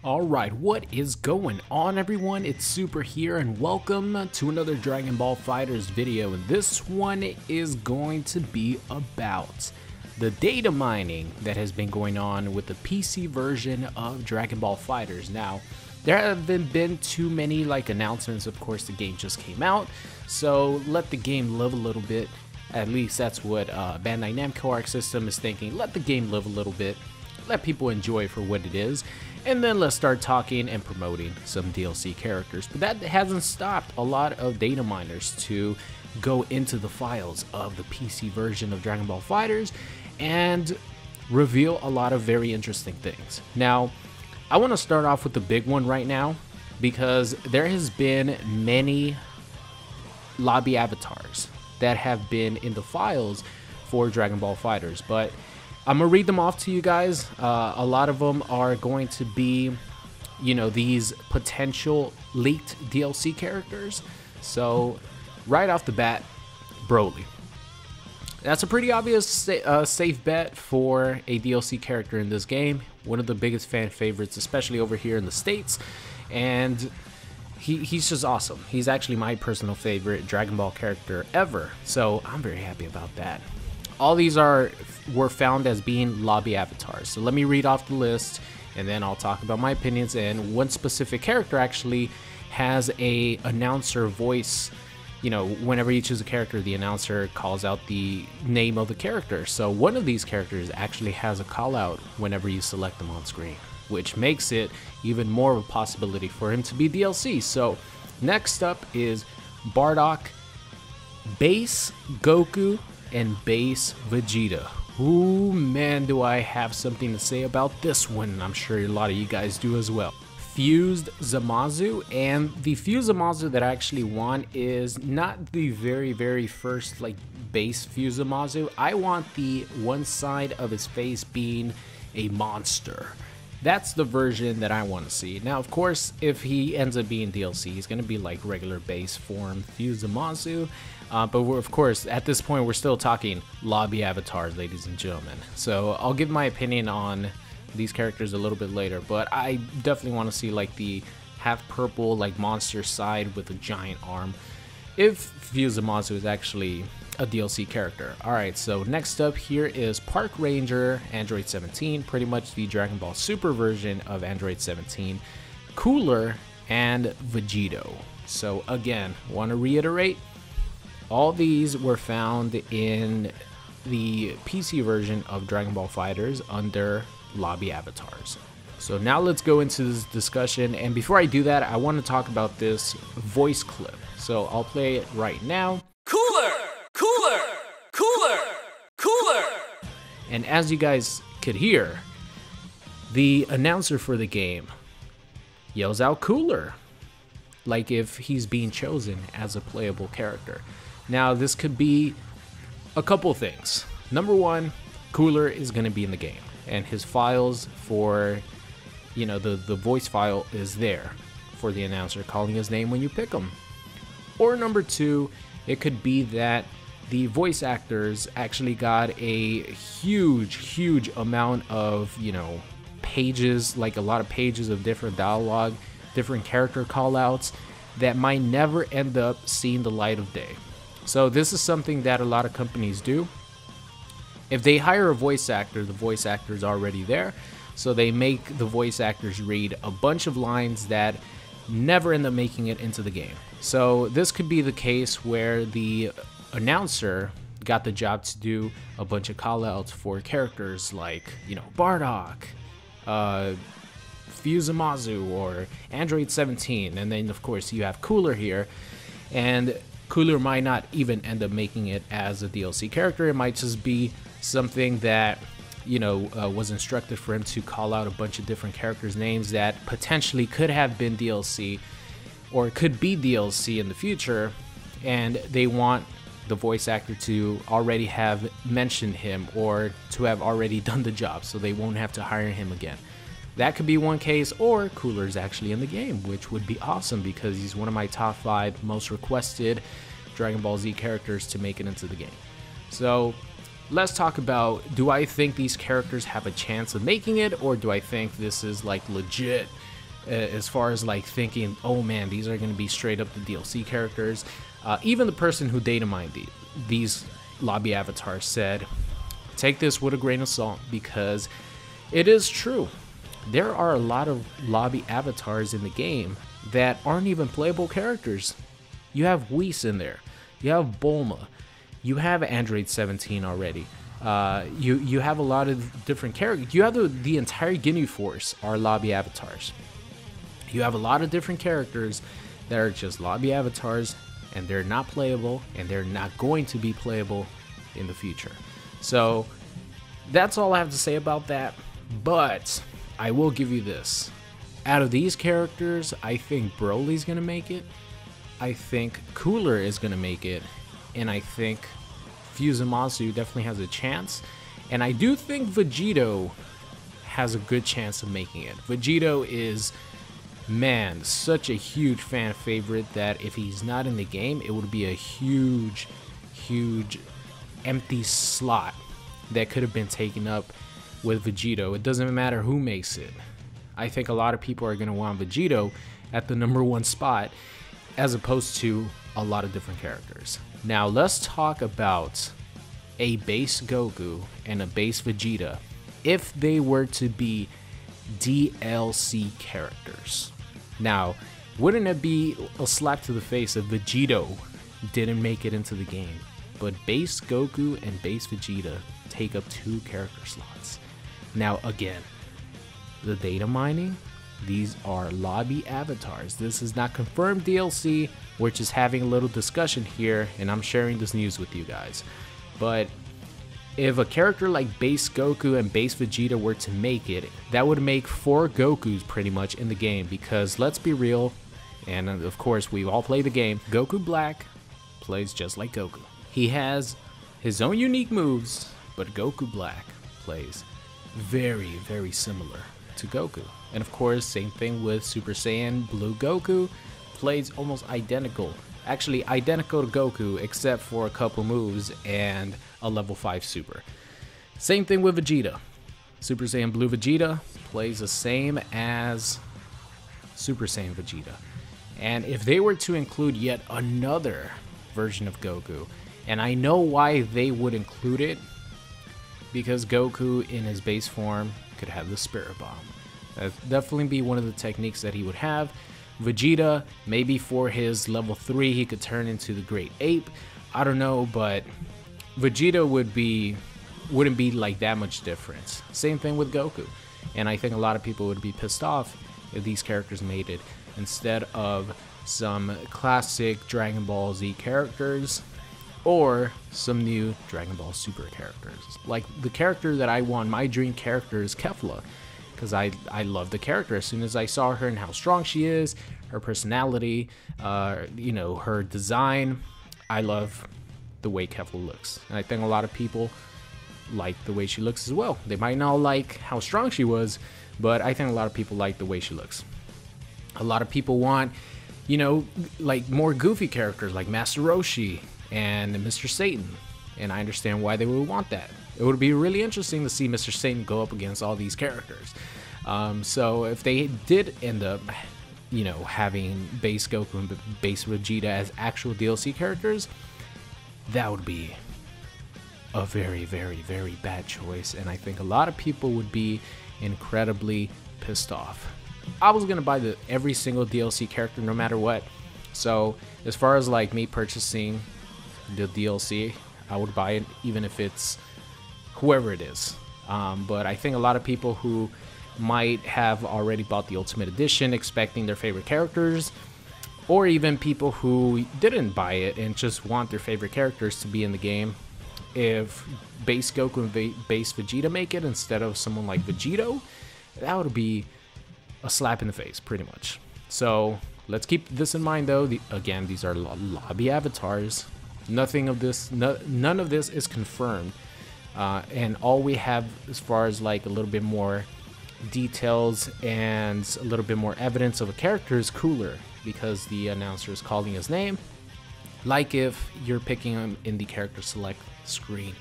Alright, what is going on everyone? It's Super here and welcome to another Dragon Ball FighterZ video, and this one is going to be about the data mining that has been going on with the PC version of Dragon Ball FighterZ. Now, there haven't been too many announcements. Of course, the game just came out, so let the game live a little bit. At least that's what Bandai Namco Arc System is thinking. Let the game live a little bit, let people enjoy it for what it is, and then let's start talking and promoting some DLC characters. But that hasn't stopped a lot of data miners to go into the files of the PC version of Dragon Ball FighterZ and reveal a lot of very interesting things. Now, I want to start off with the big one right now, because there has been many lobby avatars that have been in the files for Dragon Ball FighterZ, but I'm gonna read them off to you guys. A lot of them are going to be, these potential leaked DLC characters. So, right off the bat, Broly. That's a pretty obvious safe bet for a DLC character in this game. One of the biggest fan favorites, especially over here in the States. And he's just awesome. He's actually my personal favorite Dragon Ball character ever. So, I'm very happy about that. All these were found as being lobby avatars. So let me read off the list, and then I'll talk about my opinions. And one specific character actually has a announcer voice. Whenever you choose a character, the announcer calls out the name of the character. So one of these characters actually has a call out whenever you select them on screen, which makes it even more of a possibility for him to be DLC. So next up is Bardock, Base Goku, and Base Vegito. Ooh, man, do I have something to say about this one. I'm sure a lot of you guys do as well. Fused Zamasu, and the Fused Zamasu that I actually want is not the very first base Fused Zamasu. I want the one side of his face being a monster. That's the version that I want to see. Now, of course, if he ends up being DLC, he's going to be like regular base form Fused Zamasu. But of course, at this point, we're still talking lobby avatars, ladies and gentlemen. So I'll give my opinion on these characters a little bit later. But I definitely want to see the half purple monster side with a giant arm, if Fused Zamasu is actually a DLC character. Alright, so next up here is Park Ranger Android 17, pretty much the Dragon Ball Super version of Android 17, Cooler, and Vegito. So again, want to reiterate, all these were found in the PC version of Dragon Ball FighterZ under lobby avatars. So now let's go into this discussion, and before I do that, I want to talk about this voice clip. So I'll play it right now. Cooler! Cooler! Cooler! Cooler! And as you guys could hear, the announcer for the game yells out Cooler, like if he's being chosen as a playable character. Now, this could be a couple things. Number one, Cooler is going to be in the game, and his files for, the voice file is there for the announcer calling his name when you pick him. Or number two, it could be that the voice actors actually got a huge amount of, pages, a lot of pages of different dialogue, different character callouts that might never end up seeing the light of day. So this is something that a lot of companies do. If they hire a voice actor, the voice actor is already there, so they make the voice actors read a bunch of lines that never end up making it into the game. So this could be the case where the announcer got the job to do a bunch of callouts for characters like, Bardock, Fused Zamasu, or Android 17, and then of course you have Cooler here, and Cooler might not even end up making it as a DLC character. It might just be something that, was instructed for him to call out a bunch of different characters' names that potentially could have been DLC or could be DLC in the future, and they want the voice actor to already have mentioned him or to have already done the job, so they won't have to hire him again. That could be one case, or Cooler's actually in the game, which would be awesome because he's one of my top 5 most requested Dragon Ball Z characters to make it into the game. So let's talk about, do I think these characters have a chance of making it, or do I think this is like legit as far as like thinking, oh man, these are going to be straight up the DLC characters. Even the person who data mined these lobby avatars said, take this with a grain of salt, because it is true. There are a lot of lobby avatars in the game that aren't even playable characters. You have Whis in there, you have Bulma, you have Android 17 already. You have a lot of different characters. You have the entire Ginyu Force are lobby avatars. You have a lot of different characters that are just lobby avatars, and they're not playable, and they're not going to be playable in the future. So that's all I have to say about that. But I will give you this. Out of these characters, I think Broly's gonna make it. I think Cooler is gonna make it. And I think Fuzumasu definitely has a chance. And I do think Vegito has a good chance of making it. Vegito is, man, such a huge fan favorite that if he's not in the game, it would be a huge empty slot that could have been taken up with Vegito. It doesn't matter who makes it. I think a lot of people are going to want Vegito at the #1 spot as opposed to a lot of different characters. Now let's talk about a base Goku and a base Vegeta if they were to be DLC characters. Now, wouldn't it be a slap to the face if Vegito didn't make it into the game, but base Goku and base Vegeta take up 2 character slots? Now again, the data mining, these are lobby avatars. This is not confirmed DLC. We're just having a little discussion here, and I'm sharing this news with you guys. But if a character like base Goku and base Vegeta were to make it, that would make 4 Gokus pretty much in the game, because let's be real, and of course we all play the game, Goku Black plays just like Goku. He has his own unique moves, but Goku Black plays very similar to Goku. And of course, same thing with Super Saiyan Blue Goku, plays almost identical. Actually identical to Goku, except for a couple moves and a level 5 super. Same thing with Vegeta. Super Saiyan Blue Vegeta plays the same as Super Saiyan Vegeta. And if they were to include yet another version of Goku, and I know why they would include it, because Goku in his base form could have the Spirit Bomb. That'd definitely be one of the techniques that he would have. Vegeta, maybe for his level 3 he could turn into the Great Ape. I don't know, but Vegeta wouldn't be like that much difference. Same thing with Goku. And I think a lot of people would be pissed off if these characters made it instead of some classic Dragon Ball Z characters or some new Dragon Ball Super characters. Like the character that I want, my dream character is Kefla, because I love the character. As soon as I saw her and how strong she is, her personality, you know, her design, I love the way Kefla looks. And I think a lot of people like the way she looks as well. They might not like how strong she was, but I think a lot of people like the way she looks. A lot of people want, you know, like more goofy characters like Master Roshi and Mr. Satan. And I understand why they would want that. It would be really interesting to see Mr. Satan go up against all these characters. So if they did end up, you know, having base Goku and base Vegeta as actual DLC characters, that would be a very bad choice, and I think a lot of people would be incredibly pissed off. I was gonna buy every single DLC character no matter what. So as far as like me purchasing the DLC, I would buy it even if it's whoever it is. But I think a lot of people who might have already bought the Ultimate Edition expecting their favorite characters, or even people who didn't buy it and just want their favorite characters to be in the game, if base Goku and base Vegeta make it instead of someone like Vegito, that would be a slap in the face pretty much. So let's keep this in mind though. Again, these are lobby avatars. Nothing of this, none of this is confirmed, and all we have as far as like a little bit more details and a little bit more evidence of a character is Cooler, because the announcer is calling his name, like if you're picking him in the character select screen.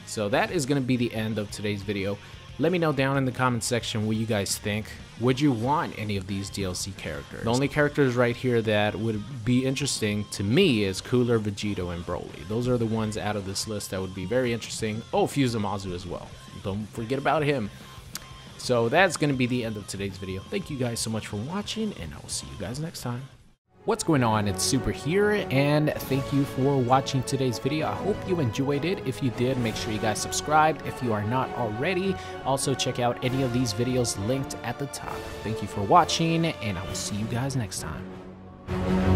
So that is going to be the end of today's video. Let me know down in the comment section what you guys think. Would you want any of these DLC characters? The only characters right here that would be interesting to me is Cooler, Vegito, and Broly. Those are the ones out of this list that would be very interesting. Oh, Fusamazu as well. Don't forget about him. So that's going to be the end of today's video. Thank you guys so much for watching, and I will see you guys next time. What's going on? It's Super here, and thank you for watching today's video. I hope you enjoyed it. If you did, make sure you guys subscribed if you are not already. Also, check out any of these videos linked at the top. Thank you for watching, and I will see you guys next time.